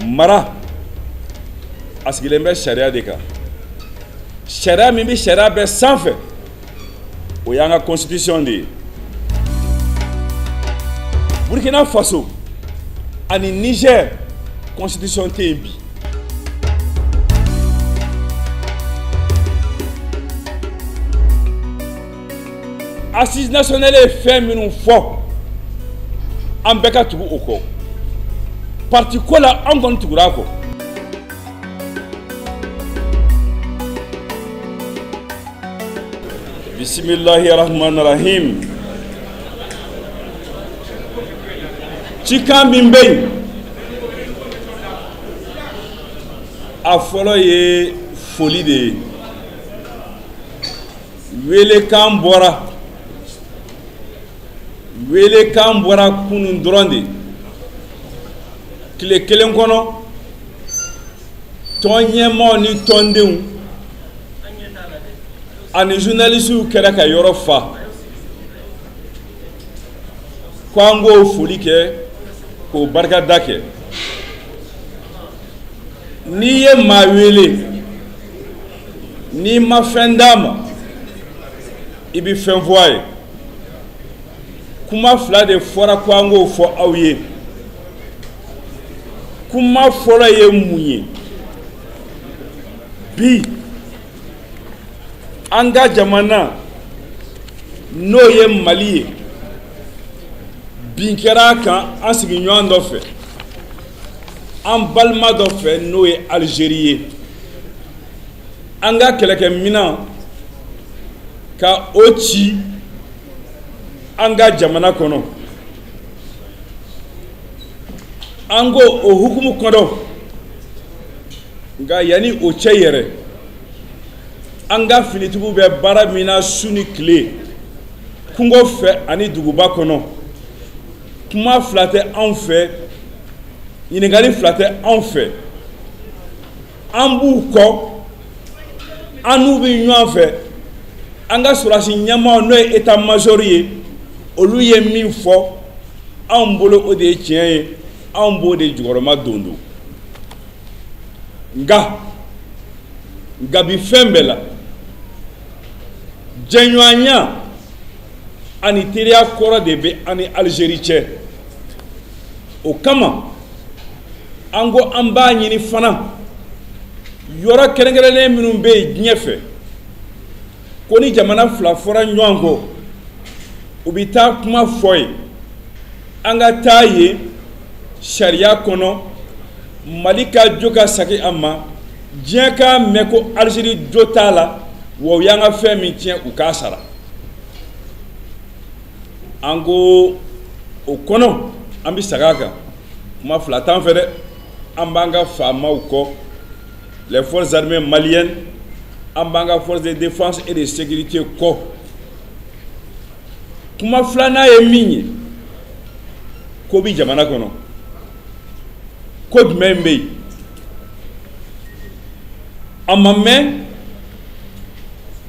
mara a sigilen bɛ sariya de kan. Sariya min bɛ sariya bɛɛ sanfɛ o y'an ka constitution de ye. Burkina Faso ani Niger constitution tɛ yen bi. Assise nationale ye fɛn minnu fɔ an bɛɛ ka tugu o kɔ. Parti ko la an kɔni tugura a kɔ. Bismillahirrahmanirrahim. Cikan min bɛ yen a fɔlɔ ye foli de ye. Welekan bɔra kunun dɔrɔn de. Tile kelen kɔnɔ tɔn ɲɛmaaw ni tɔndenw ani journalistes kɛra ka yɔrɔ fa. Ko an k'o foli kɛ k'o barikada kɛ. N'i ye maa wele n'i ma fɛn d'a ma i bɛ fɛn fɔ a ye. Kuma fila de fɔra ko an k'o fɔ aw ye. Kuma fɔlɔ ye mun ye? Bi an ka jamana n'o ye Mali ye bin kɛra a kan an sigiɲɔgɔn dɔ fɛ, an balima dɔ fɛ n'o ye Algérie ye. An ka kɛlɛkɛminɛn ka o ci an ka jamana kɔnɔ. An ko o hukumu kɔnɔ nka yanni o cɛ yɛrɛ an ka finitigiw bɛ baara min na su ni tile kungo fɛ ani duguba kɔnɔ. Kuma fila tɛ anw fɛ, ɲininkali fila tɛ anw fɛ. An b'u kɔ, an n'u bɛ ɲɔgɔn fɛ. An ka sɔrɔdasi ɲɛmaaw n'o ye état major ye, olu ye min fɔ anw bolo o de ye tiɲɛ ye, anw b'o de jukɔrɔma don. Nka bi fɛn bɛɛ la jɛɲɔgɔnya ani teriya kɔrɔ de bɛ an ni Algérie cɛ. O kama an ko an b'a ɲini fana yɔrɔ kɛrɛnkɛrɛnnen minnu bɛ yen diɲɛ fɛ ko ni jamana fila fɔra ɲɔgɔn kɔ u bɛ taa kuma fɔ ye. An ka taa ye sariya kɔnɔ, Mali ka jo ka segin a ma, diɲɛ k'a mɛn ko Algérie jo t'a la wa u y'an ka fɛn min tiɲɛ u k'a sara. An ko o kɔnɔ an bɛ segin a kan, kuma fila t'an fɛ dɛ. An b'an ka faamaw kɔ, les forces armées maliennes, an b'an ka forces de défense et de sécurité kɔ. Kuma filanan ye min ye ko bi jamana kɔnɔ. Ko jumɛn bɛ yen? A ma mɛn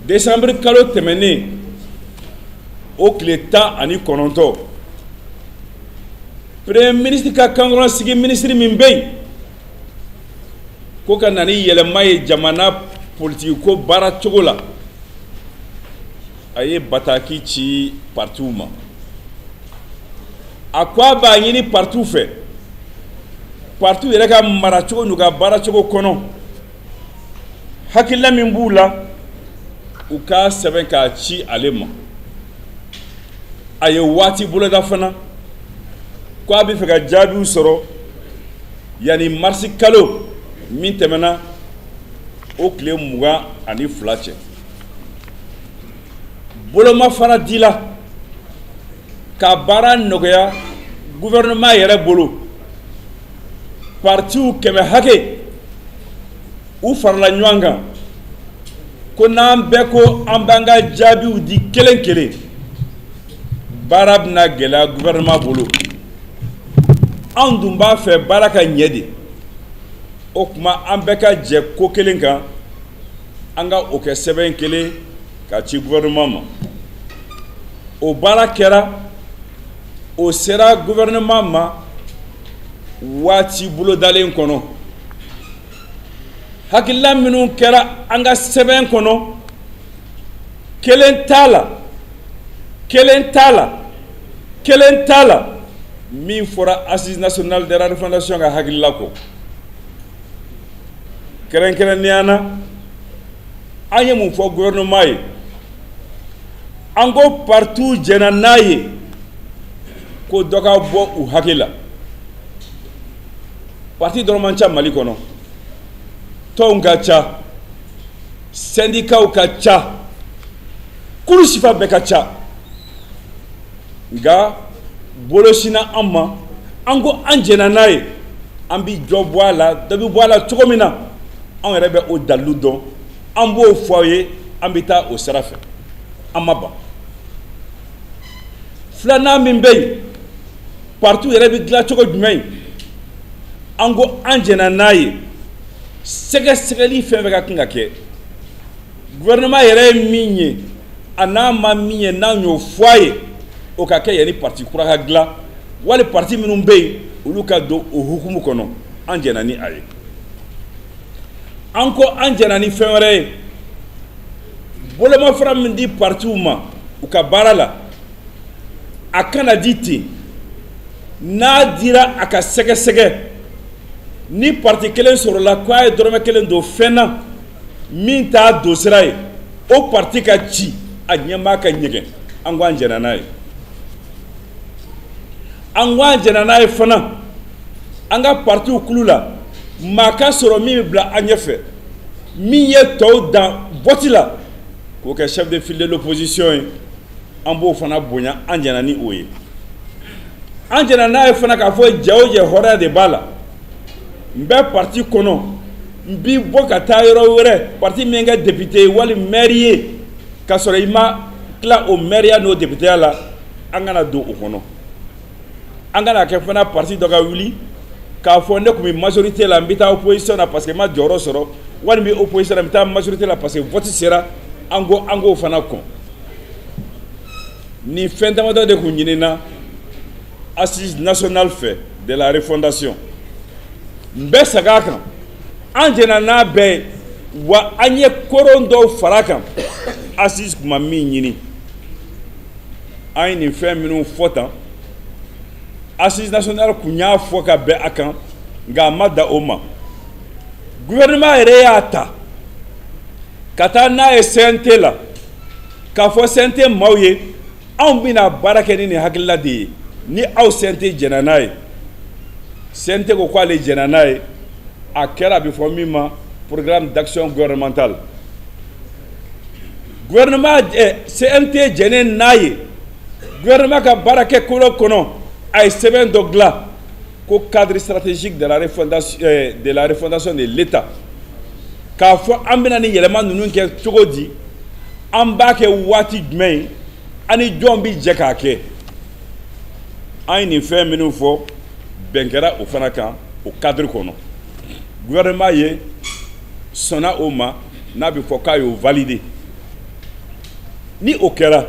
décembre kalo tɛmɛnen o tile 19 premier ministre ka kankɔrɔ sigi ministre min bɛ yen ko ka na ni yɛlɛma ye jamana politique ko baara cogo la, a ye bataki ci partout ma. A ko a b'a ɲini partout fɛ, partout yɛrɛ ka mara cogo n'u ka baara cogo kɔnɔ hakilila min b'u la u k'a sɛbɛn k'a ci ale ma. A ye waati boloda fana ko a bɛ fɛ ka jaabiw sɔrɔ yanni marisi kalo min tɛmɛna o tile 22 cɛ. Boloma fana dila ka baara nɔgɔya gouvernement yɛrɛ bolo. Partiw 100 hakɛ u farala ɲɔgɔn kan ko n'an bɛɛ ko an b'an ka jaabiw di kelen kelen baara bɛna gɛlɛya gouvernement bolo. Anw dun b'a fɛ baara ka ɲɛ de. O kuma an bɛɛ ka jɛ ko kelen kan, an ka o kɛ sɛbɛn kelen ka ci gouvernement ma. O baara kɛra, o sera gouvernement ma waati bolo dalen kono hakilla minnu kɛra an ka sɛbɛn kɔnɔ kelen t'a la min fɔra assise nationale de la refondation ka hakilila kɔ kɛrɛnkɛrɛnnenya na an ye mun fɔ gouvernement ye an ko partout jɛna n'a ye ko dɔ ka bɔ u hakili la parti dɔrɔn man ca Mali kɔnɔ tɔnw ka ca syndicats ka ca kuru sifa bɛɛ ka ca nka bolosina an ma an ko an jɛna n'a ye an bi jɔ bɔ a la dɔ bi bɔ a la cogo min na an yɛrɛ bɛ o dalilu dɔn an b'o fɔ aw ye an bi taa o sira fɛ an ma ban filanan min bɛ yen partout yɛrɛ bi dilan cogo jumɛn ye an ko an jɛna n'a ye sɛgɛsɛgɛli fɛn fɛn ka kan ka kɛ gouvernement yɛrɛ ye min ye a n'a ma min ye n'an y'o fɔ a ye o ka kɛ yanni parti kura ka dilan wali parti minnu bɛ yen olu ka don o hukumu kɔnɔ an jɛna ni a ye an ko an jɛna ni fɛn wɛrɛ ye bolomafara min di partiw ma u ka baara la a kana di ten n'a dira a ka sɛgɛsɛgɛ ni parti kelen sɔrɔla ko a ye dɔrɔmɛ kelen don fɛn na min t'a don sira ye o parti ka ci a ɲɛmaa ka ɲɛgɛn an ko an jɛna n'a ye an ko an jɛna n'a ye fana an ka partiw kulu la maa ka sɔrɔ min bɛ bila an ɲɛfɛ min ye tɔw dan vote la k'o kɛ chef de file de l'opposition ye an b'o fana bonya an jɛna ni o ye an jɛna n'a ye fana k'a fɔ jɛ o jɛ hɔrɔnya de b'a la n bɛ parti kɔnɔ n b'i bɔ ka taa yɔrɔ wɛrɛ parti min kɛ député ye wali maire ye k'a sɔrɔ i ma tila o maire n'o députéya la an kana don o kɔnɔ an kana kɛ fana parti dɔ ka wuli k'a fɔ ne tun bɛ majorité la n bɛ taa opposition na parce que n ma jɔyɔrɔ sɔrɔ wali n bɛ opposition na n bɛ taa majorité la parce que vote sera an k'o fana kɔn ni fɛn damadɔ de tun ɲinina assise nationale fɛ de la refondation n bɛ segin a kan an jɛna n'a bɛɛ ye wa an ye koron dɔw fara a kan assise tun ma min ɲini an ye nin fɛn minnu fɔ tan assise nationale kun y'a fɔ ka bɛn a kan nka a ma da o ma gouvernement yɛrɛ y'a ta ka taa n'a ye CNT la k'a fɔ CNT maaw ye anw bɛna baara kɛ ni nin hakilila de ye ni aw CNT jɛna n'a ye CNT ko k'ale jɛna n'a ye a kɛra a bɛ fɔ min ma programme d'action gouvernementale gouvernement CNT jɛnen n'a ye gouvernement ka baara kɛ kolo kɔnɔ a ye sɛbɛn dɔ dilan ko cadre stratégique de la refondation de l'État k'a fɔ an bɛna ni yɛlɛma ninnu kɛ cogo di an b'a kɛ waati jumɛn ye ani jɔn bɛ jɛ k'a kɛ an ye nin fɛn minnu fɔ bɛn kɛra o fana kan o cadre kɔnɔ gouvernement ye sɔnna o ma n'a bɛ fɔ k'a y'o valider ni o kɛra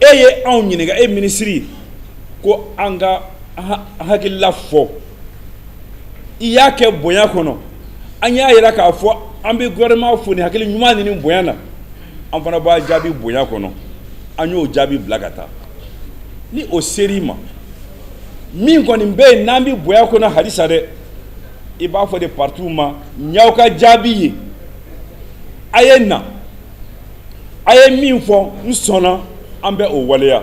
e ye anw ɲininka e minisiri ko an ka hakilila fɔ i y'a kɛ bonya kɔnɔ an y'a yira k'a fɔ an bɛ gouvernement fo ni hakili ɲuman ni bonya na an fana b'a jaabi bonya kɔnɔ an y'o jaabi bila ka taa ni o ser'i ma min kɔni bɛ yen n'an bɛ bonya kɔnɔ halisa dɛ i b'a fɔ de partout ma ɲ'aw ka jaabi ye a ye na a ye min fɔ n sɔnna an bɛ o waleya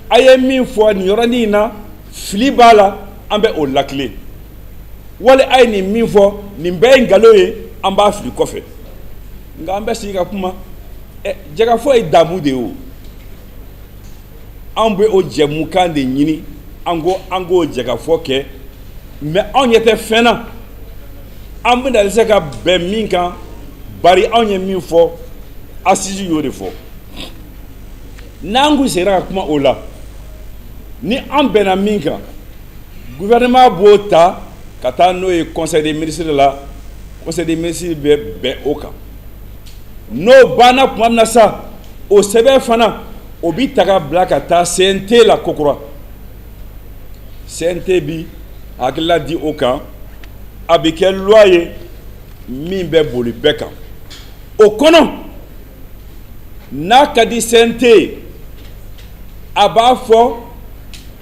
a ye min fɔ nin yɔrɔnin in na fili b'a la an bɛ o lakile wali a ye nin min fɔ nin bɛɛ ye nkalon ye an b'a fili kɔfɛ nka an bɛ sigi ka kuma jɛgɛfɔ ye damu de ye o an bɛ o jɛmukan de ɲini an k'o jɛgɛfɔ kɛ mais anw ɲɛ tɛ fɛn na an bɛna se ka bɛn min kan bari anw ye min fɔ assise y'o de fɔ n'an kun sera ka kuma o la ni an bɛnna min kan gouvernement b'o ta ka taa n'o ye conseil des ministres la conseil des ministres bɛ bɛn o kan n'o banna tuma min na sa o sɛbɛn fana o bi ta ka bila ka taa CNT la kokura CNT bi hakilila di o kan a bɛ kɛ loi ye min bɛ boli bɛɛ kan o kɔnɔ n'a ka di CNT ye a b'a fɔ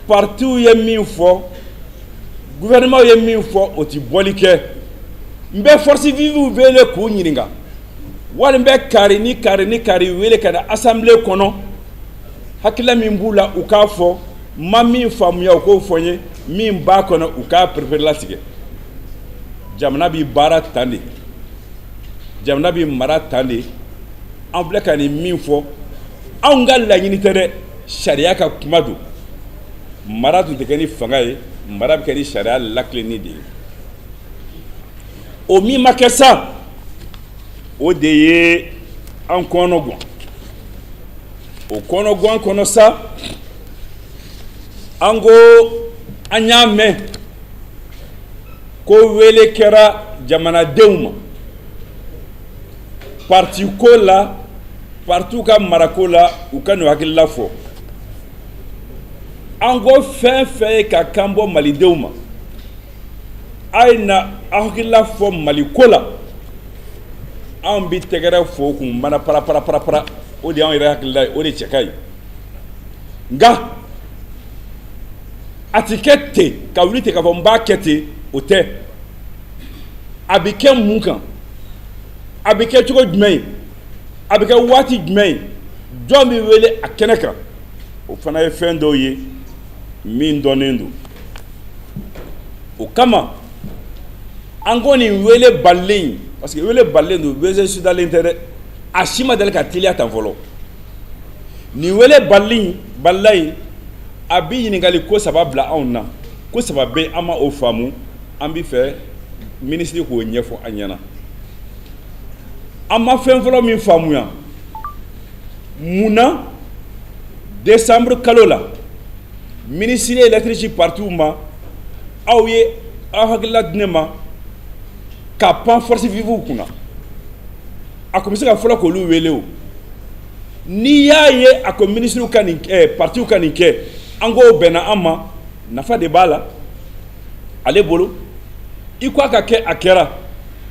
partiw ye min fɔ gouvernement ye min fɔ o tɛ bɔli kɛ n bɛ force vive wele k'u ɲininka wali n bɛ kari ni kari wele ka na assemblée kɔnɔ hakilila min b'u la u k'a fɔ ma min faamuya u k'o fɔ n ye min b'a kɔnɔ u k'a perepere latigɛ jamana bi baara tan de jamana bi mara tan de an filɛ ka nin min fɔ anw ka laɲini tɛ dɛ sariya ka kuma don mara tun tɛ kɛ ni fanga ye mara bɛ kɛ ni sariya lakilenni de ye o min ma kɛ sa o de ye an kɔnɔ guwan o kɔnɔ guwan kɔnɔ sa an ko an y'a mɛn ko wele kɛra jamanadenw ma parti ko la parti ka marako la u ka n'u hakilila fɔ an ko fɛn fɛn ye ka kan bɔ malidenw ma a ye na hakilila fɔ maliko la an bi tɛgɛrɛ fo kun mana para o de y'an yɛrɛ hakilila ye o de cɛ ka ɲi nka a ti kɛ ten ka wuli ten k'a fɔ n b'a kɛ ten o tɛ a bɛ kɛ mun kan a bɛ kɛ cogo jumɛn ye a bɛ kɛ waati jumɛn ye jɔn bɛ wele a kɛnɛ kan o fana ye fɛn dɔw ye min dɔnnen don o kama an ko nin wele balilen parce que wele balilen don wele sudalen tɛ dɛ a si ma deli ka teliya tan fɔlɔ nin wele balila in a bi ɲininkali ko saba bila anw na ko saba bɛ an ma o faamu an bɛ fɛ minisiri k'o ɲɛfɔ an ɲɛna an ma fɛn fɔlɔ min faamuya munna décembre kalo la minisiri ye lettre ci partiw ma aw ye aw hakilila di ne ma ka pan force vive kunna a tun bɛ se ka fɔlɔ k'olu wele o n'i y'a ye a ko minisiriw ka nin partiw ka nin kɛ an k'o bɛnna an ma nafa de b'a la ale bolo i ko a ka kɛ a kɛra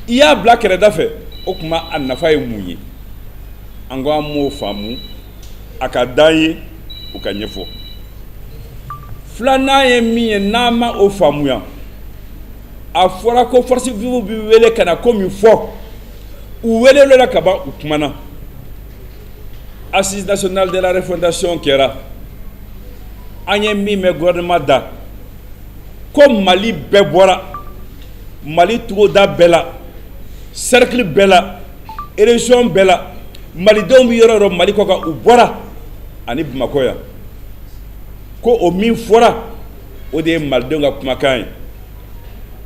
i y'a bila kɛrɛda fɛ o tuma a nafa ye mun ye an ko an m'o faamu a ka d'an ye o ka ɲɛfɔ filanan ye min ye n'an ma o faamuya a fɔra ko force vive bi wele ka na ko min fɔ u welelela ka ban u kumana assise nationale de la refondation kɛra an ye min mɛn gouvernement da ko mali bɛɛ bɔra mali togoda bɛɛ la cercle bɛɛ la région bɛɛ la malidenw bɛ yɔrɔ o yɔrɔ mali kɔ kan u bɔra ani bamakɔ yan ko o min fɔra o de ye malidenw ka kumakan ye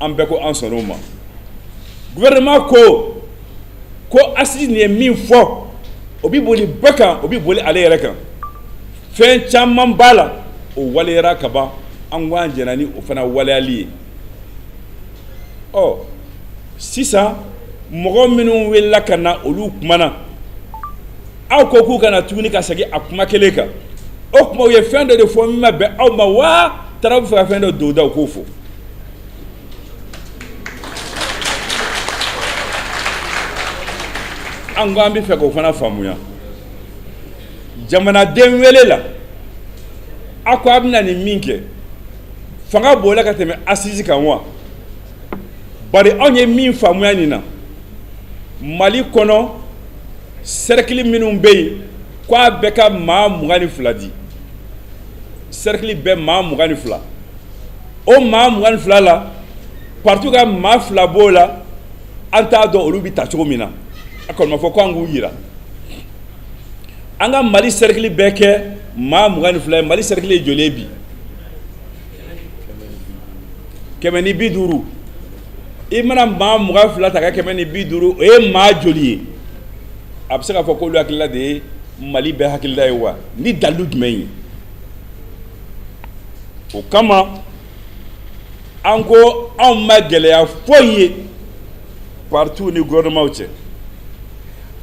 an bɛɛ ko an sɔnn'o ma gouvernement ko assise nin ye min fɔ o bɛ boli bɛɛ kan o bɛ boli ale yɛrɛ kan fɛn caman b'a la o waleyara ka ban an ko an jɛna ni o fana waleyali ye ɔ sisan mɔgɔ minnu welela ka na olu kumana aw ko k'u kana tuguni ka segin a kuma kelen kan o kuma u ye fɛn dɔ de fɔ min ma bɛn aw ma wa taara bɛ fɛ ka fɛn dɔ don da u k'o fɔ an ko an bɛ fɛ k'o fana faamuya jamanaden wele la a ko a bɛna nin min kɛ fanga b'o la ka tɛmɛ assise kan wa bari anw ye min faamuya nin na mali kɔnɔ cercle minnu bɛ yen k'a bɛɛ ka maa 22 di cercle bɛɛ maa 22 o maa 22 la parti ka maa 2 b'o la an t'a dɔn olu bɛ ta cogo min na a kɔni ma fɔ ko an k'u yira an ka mali cercle bɛɛ kɛ maa 22 ye mali cercle ye joli ye bi 150 i mana maa 22 ta ka 150 o ye maa joli ye a bɛ se ka fɔ k'olu hakilila de ye mali bɛɛ hakilila ye wa ni dalilu jumɛn ye o kama an ko anw ma gɛlɛya foyi ye partout ni gouvernement cɛ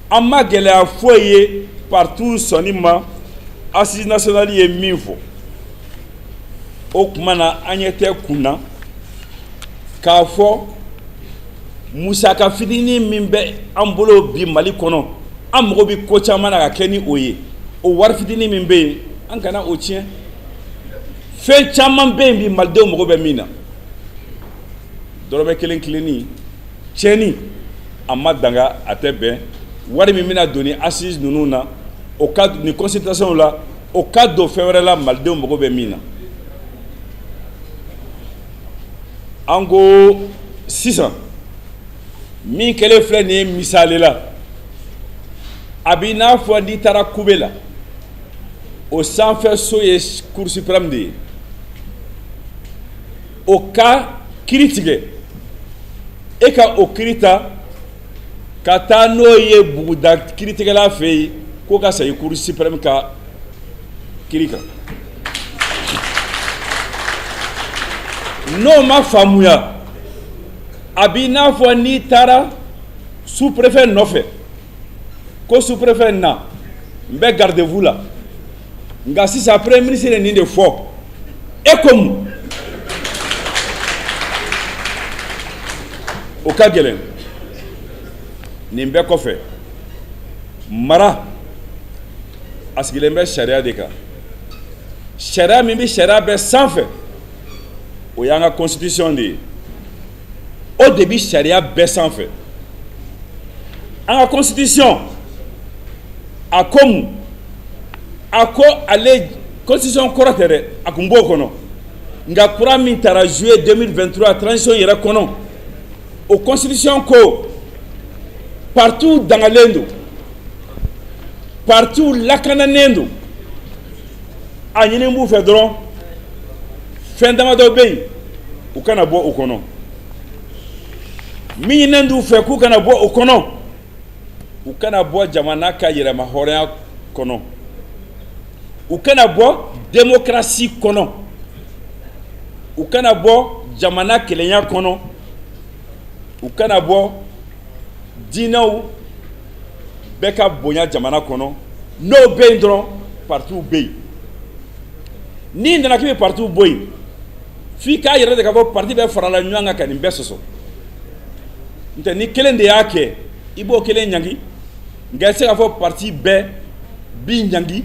an ma gɛlɛya foyi ye partout sɔnni ma assise nationale ye min fɔ o kuma na an ye tɛ kunna k'a fɔ musaka fitinin min bɛ an bolo bi Mali kɔnɔ an mago bɛ ko caman na ka kɛ ni o ye o wari fitinin min bɛ yen an kana o tiɲɛ fɛn caman bɛ yen bi malidenw mago bɛ min na dɔrɔmɛ kelen kelennin tiɲɛni a ma danga a tɛ bɛn wari min bɛna don ni assise ninnu na o ka ni consultation la o ka don fɛn wɛrɛ la malidenw mago bɛ min na an ko sisan min kɛlen filɛ nin ye misali la a b'i n'a fɔ n'i taara kube la o sanfɛ so ye cour suprême de ye o ka kiiri tigɛ e ka o kiiri ta ka taa n'o ye buguda kiiritigɛla fɛ yen k'o ka segin cour suprême ka kiiri kan n'o ma faamuya a b'i n'a fɔ n'i taara sous-préfet nɔfɛ ko sous-préfet na n bɛ garde-vous la nka sisan premier ministre ye nin de fɔ e ko mun o ka gɛlɛn nin bɛɛ kɔfɛ mara a sigilen bɛ sariya de kan sariya min bɛ sariya bɛɛ sanfɛ o y'an ka constitution de ye o de bɛ sariya bɛɛ sanfɛ an ka constitution a ko mun a ko ale constitution kɔrɔ tɛ dɛ a kun b'o kɔnɔ nka kura min taara juillet 2023 transition yɛrɛ kɔnɔ o constitution ko partout dangalen don partout lakananen don a ɲini b'u fɛ dɔrɔn fɛn damadɔ bɛ yen u kana bɔ o kɔnɔ min ɲininen d'u fɛ k'u kana bɔ o kɔnɔ u kana bɔ jamana ka yɛrɛma hɔrɔnya kɔnɔ u kana bɔ démocratie kɔnɔ u kana bɔ jamana kelenya kɔnɔ u kana bɔ diinɛw bɛɛ ka bonya jamana kɔnɔ n'o bɛ yen dɔrɔn partout bɛ yen n'i nana k'i bɛ partout bɔ yen f'i k'a yɛrɛ de ka fɔ parti bɛɛ farala ɲɔgɔn kan ka nin bɛɛ sɔsɔ n'o ni kelen de y'a kɛ i b'o kelen ɲangi nka i tɛ se k'a fɔ parti bɛɛ b'i ɲangi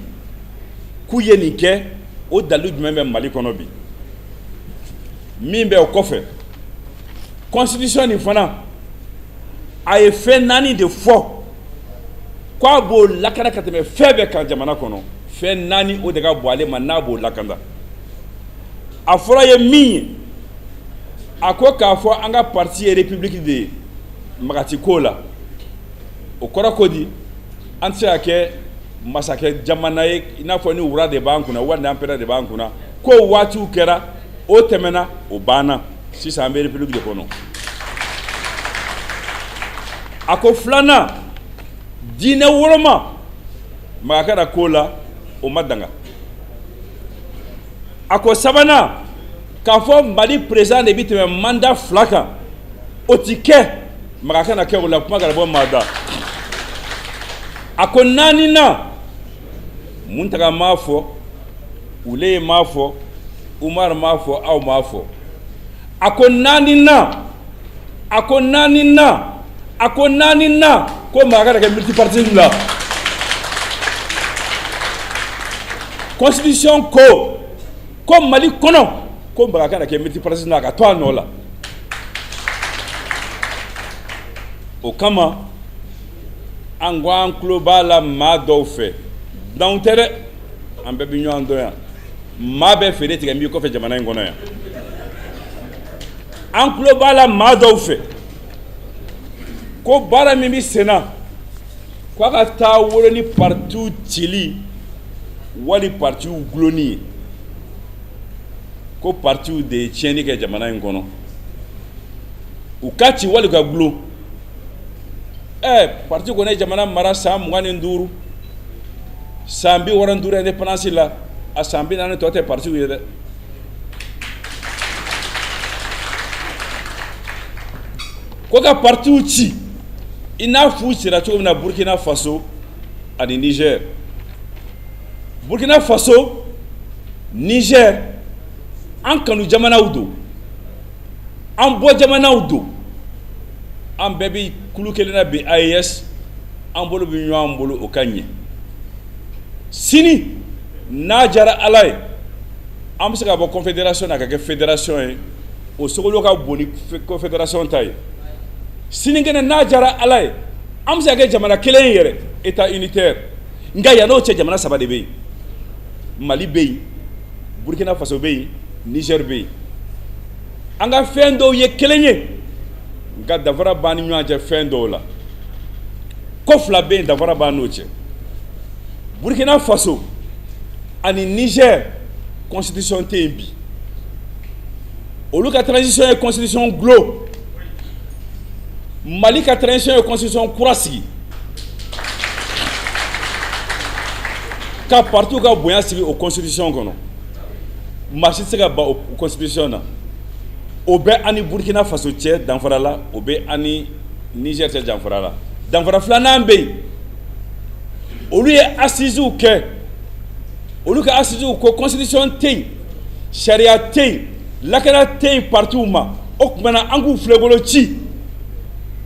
k'u ye nin kɛ o dalilu jumɛn bɛ Mali kɔnɔ bi min bɛ o kɔfɛ constitution nin fana a ye fɛn naani de fɔ k'a b'o lakana ka tɛmɛ fɛn bɛɛ kan jamana kɔnɔ fɛn naani o de ka bon ale ma n'a b'o lakana a fɔra ye min ye a ko k'a fɔ an ka parti ye république de ye magati ko la o kɔrɔ ko di an tɛ se ka kɛ masakɛ jamana ye i n'a fɔ ni wura de b'an kunna wali n'anpɛrɛ de b'an kunna k'o waatiw kɛra o tɛmɛna o banna sisan an bɛ république de kɔnɔ a ko filanan diinɛ wɔlɔma maga kɛra ko la o ma danga a ko sabanan k'a fɔ Mali président de bi tɛmɛ mandat 2 kan o ti kɛ maga kana kɛ o la kuma kana bɔ maa da a ko naaninan Muntaga m'a fɔ Uleye m'a fɔ Umar m'a fɔ aw m'a fɔ a ko naaninan a ko naaninan a ko naaninan ko maga kana kɛ multipartisme la constitution ko Mali kɔnɔ ko maga kana kɛ multipartisme la ka to a nɔ la o kama an ko an tulo b'a la maa dɔw fɛ n'anw tɛ dɛ an bɛɛ bɛ ɲɔgɔn dɔn yan maa bɛ feere tigɛ min kɔfɛ jamana in kɔnɔ yan an tulo b'a la maa dɔw fɛ ko baara min bɛ sen na k'a ka taa wolo ni partiw cili wali partiw gulonni ye ko partiw de ye tiɲɛni kɛ jamana in kɔnɔ u ka ci wali ka gulon parti kɔni ye jamana mara san 25 san 65 indépendance la a san 40 tɔ tɛ partiw ye dɛ ko ka partiw ci i n'a f'u sera cogo min na Burkina Faso ani Niger Burkina Faso Niger an kanu jamanaw do an bɔ jamanaw do an bɛɛ bi kulu kelen na bi AES an bolo bi ɲɔgɔn bolo o ka ɲɛ sini n'a jara Ala ye an bɛ se ka bɔ confédération na ka kɛ fédération ye o sogolo ka bon ni confédération ta ye sini kɛnɛ n'a jara Ala ye an bɛ se ka kɛ jamana kelen ye yɛrɛ état unitaire nka yan'o cɛ jamana saba de bɛ yen Mali bɛ yen Burkina Faso bɛ yen Niger bɛ yen an ka fɛn dɔw ye kelen ye nka dafara b'an ni ɲɔgɔn cɛ fɛn dɔw la ko fila bɛ yen dafara b'an n'o cɛ Burkina Faso ani Niger constitution tɛ yen bi olu ka transition ye constitution glo Mali ka transition ye constitution kura sigi ka partout ka bonya sigi o constitution kɔnɔ maa si tɛ se ka ban o constitution na o bɛ ani Burkina Faso cɛ danfara la o bɛ ani Niger cɛ danfara la danfara filanan bɛ yen olu ye assises kɛ olu ka assises ko constitution tɛ yen sariya tɛ yen lakana tɛ yen partout ma o tuma na an k'u filɛbolo ci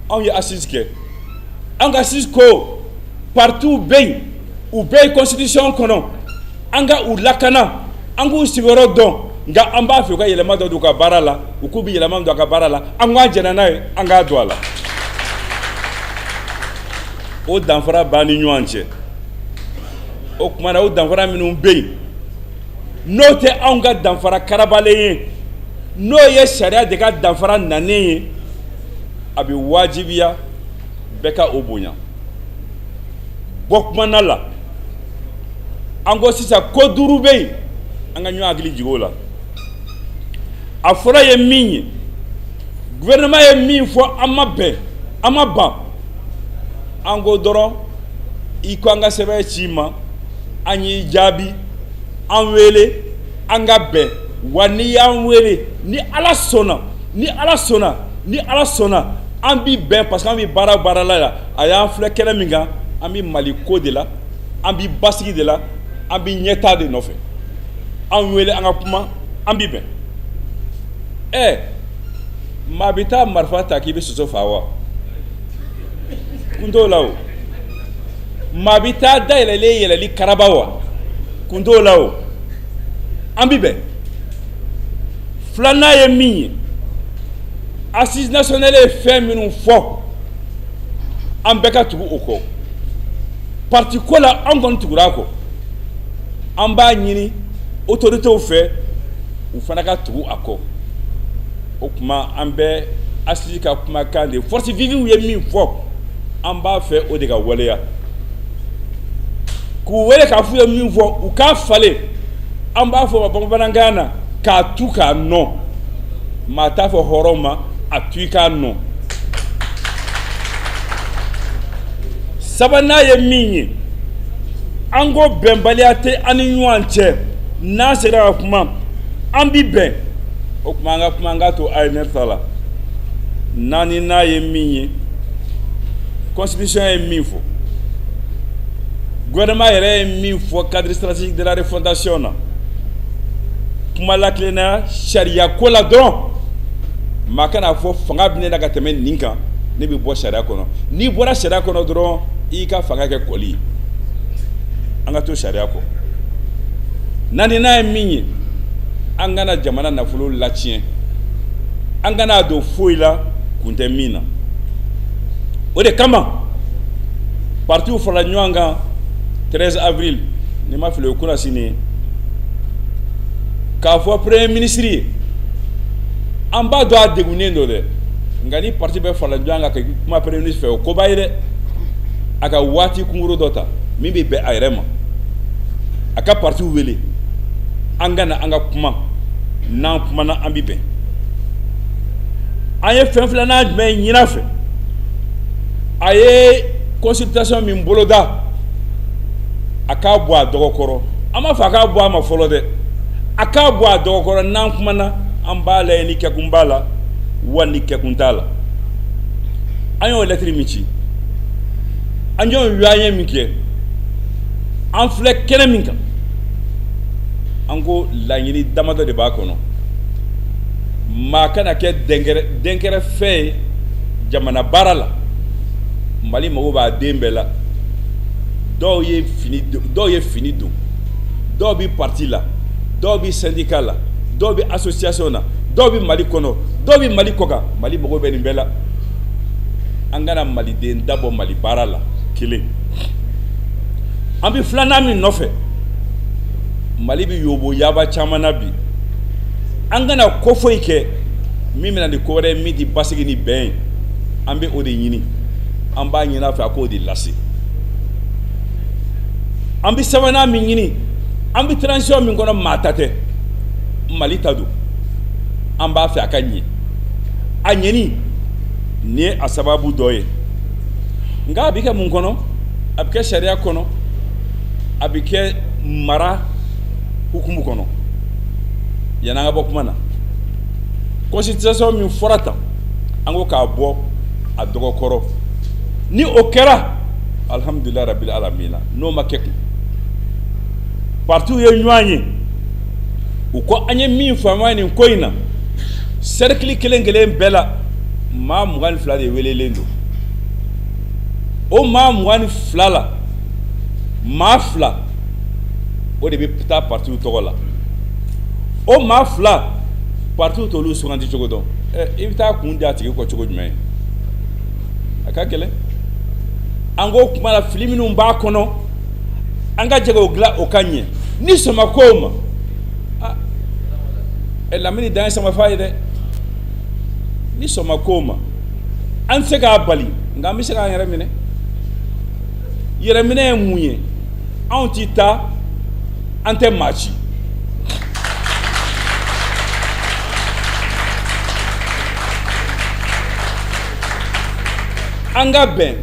anw ye assises kɛ an ka assises ko partout bɛ yen u bɛɛ ye constitution kɔnɔ an ka u lakana an k'u sigiyɔrɔ dɔn nka an b'a fɛ u ka yɛlɛma dɔ don u ka baara la u k'u bɛ yɛlɛma don a ka baara la an k'an jɛnna n'a ye an k'a don a la o danfara b'an ni ɲɔgɔn cɛ o tuma na o danfara minnu bɛ yen n'o tɛ anw ka danfara karabalen ye n'o ye sariya de ka danfara nanen ye a bɛ wajibiya bɛɛ ka o bonya bɔ kumana la an ko sisan ko duuru bɛ yen an ka ɲɔgɔn hakili jigin o la a fɔlɔ ye min ye gouvernement ye min fɔ an ma bɛn an ma ban an ko dɔrɔn i ko an ka sɛbɛn ci ma an y'i jaabi an wele an ka bɛn wa n'i y'an wele ni Ala sɔnna ni Ala sɔnna ni Ala sɔnna an bi bɛn parce que an bi baara la yan a y'an filɛ kɛnɛ min kan an bi Mali ko de la an bi basigi de la an bi ɲɛtaa de nɔfɛ an wele an ka kuma an bi bɛn maa bɛ taa marifa ta k'i bɛ soso faa wa kun t'o la o maa bɛ taa dayɛlɛlen yɛlɛli karaba wa kun t'o la o an bi bɛn filanan ye min ye assise nationale ye fɛn minnu fɔ an bɛɛ ka tugu o kɔ parti ko la an kɔni tugura a kɔ an b'a ɲini autorités fɛ u fana ka tugu a kɔ o tuma an bɛ assise ka kumakan de force vive ye min fɔ an b'a fɛ o de ka waleya k'u wele k'a f'u ye min fɔ u k'a falen an b'a fɔ bamanankan na k'a tu k'a nɔ maa t'a fɔ hɔrɔn ma a tu i k'a nɔ sabanan ye min ye an ko bɛnbaliya tɛ an ni ɲɔgɔn cɛ n'a sera ka kuma an bi bɛn o tuma an ka kuma an k'a to a ye ne ta la naani n'a ye min ye constitution ye min fɔ gouvernement yɛrɛ ye min fɔ cadre stratégique de la refondation na kuma lakilenna sariya ko la dɔrɔn maa kana fɔ fanga bɛ ne la ka tɛmɛ nin kan ne bɛ bɔ sariya kɔnɔ n'i bɔra sariya kɔnɔ dɔrɔn i ka fanga kɛ kɔli ye an ka to sariya kɔ naani n'a ye min ye an kana jamana nafolo latiɲɛ an kana don foyi la kun tɛ min na o de kama partiw farala ɲɔgɔn kan 13 avril ni ma fili o kunna sini ye k'a fɔ premier ministre ye an b'a dɔn a degunnen don dɛ nka ni parti bɛɛ farala ɲɔgɔn kan ka kuma premier ministre fɛ o koba ye dɛ a ka waati kunkuru dɔ ta min bɛ bɛn a yɛrɛ ma a ka partiw wele an ka na an ka kuma n'an kumana an bi bɛn an ye fɛn filanan jumɛn ɲini a fɛ a ye consultation min boloda a k'a bɔ a dɔgɔ kɔrɔ an b'a fɔ a k'a bɔ a ma fɔlɔ dɛ a k'a bɔ a dɔgɔ kɔrɔ n'an kumana an b'a lajɛ ni kɛkun b'a la wa ni kɛkun t'a la an y'o lettre min ci an y'o ɲɔgɔnye min kɛ an filɛ kɛnɛ min kan an ko laɲini damadɔ de b'a kɔnɔ maa kana kɛ denkɛrɛ fɛn ye jamana baara la Mali mago b'a den bɛɛ la dɔw ye fini don dɔw bi parti la dɔw bi syndicat la dɔw bi association na dɔw bi Mali kɔnɔ dɔw bi Mali kɔkan Mali mago bɛ nin bɛɛ la an kana maliden dabɔ Mali baara la kelen an bi filanan min nɔfɛ Mali bi yobo yaba caman na bi an kana ko foyi kɛ min bɛna ni ko wɛrɛ min ti basigi ni bɛn ye an bɛ o de ɲini an b'a ɲini a fɛ a k'o de lase an bi sabanan min ɲini an bi transition min kɔnɔ maa ta tɛ Mali ta don an b'a fɛ a ka ɲɛ a ɲɛni ni ye a sababu dɔ ye nka a bɛ kɛ mun kɔnɔ a bɛ kɛ sariya kɔnɔ a bɛ kɛ mara hukumu kɔnɔ yan'an ka bɔ kuma na constitution min fɔra tan an ko k'a bɔ a dɔgɔkɔrɔ ni o kɛra alhamdulilayi rabbil alamina n'o ma kɛ kun partout ye ɲɔgɔn ye u ko an ye min faamuya nin ko in na cercle kelen kelen bɛɛ la maa 22 de welelen don o maa 22 la maa 2 o de bɛ taa partout tɔgɔ la o maa 2 partout t'olu suganti cogo dɔn i bɛ taa kun di a tigi kɔ cogo jumɛn ye a ka gɛlɛn an ko kuma la fili minnu b'a kɔnɔ an ka jɛ k'o dilan o ka ɲɛ ni sɔnma kow ma Lamini dan ye samafa ye dɛ ni sɔnma kow ma an tɛ se k'a bali nka an bɛ se k'an yɛrɛ minɛ yɛrɛminɛ ye mun ye anw t'i ta an tɛ maa ci an ka bɛn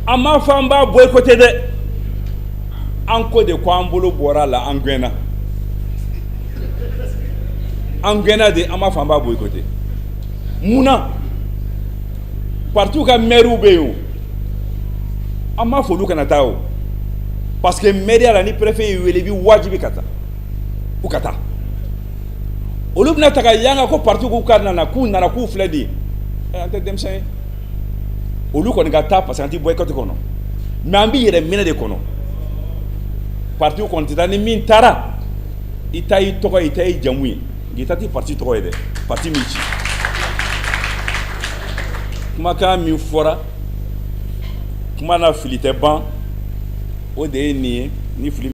an m'a fɔ an b'a boycotté dɛ an ko de ko an bolo bɔra la an gɛnna de an m'a fɔ an b'a boycotté munna partout ka maires bɛ yen o an m'a fɔ olu kana taa o parce que mairie la ni préfet y'i wele i bɛ wajibi ka taa u ka taa olu bɛna ta ka yanga ko partout k'u ka nana k'u nana k'u filɛ de an tɛ denmisɛn ye olu kɔni ka taa parce que an ti boycotté kɔnɔ mais an bi yɛrɛ minɛ de kɔnɔ parti kɔni tɛ taa ni min taara i ta y'i tɔgɔ ye i ta y'i jamu ye nka i ta ti parti tɔgɔ ye dɛ parti min ci kumakan min fɔra kuma na fili tɛ ban o de ye nin ye ni fili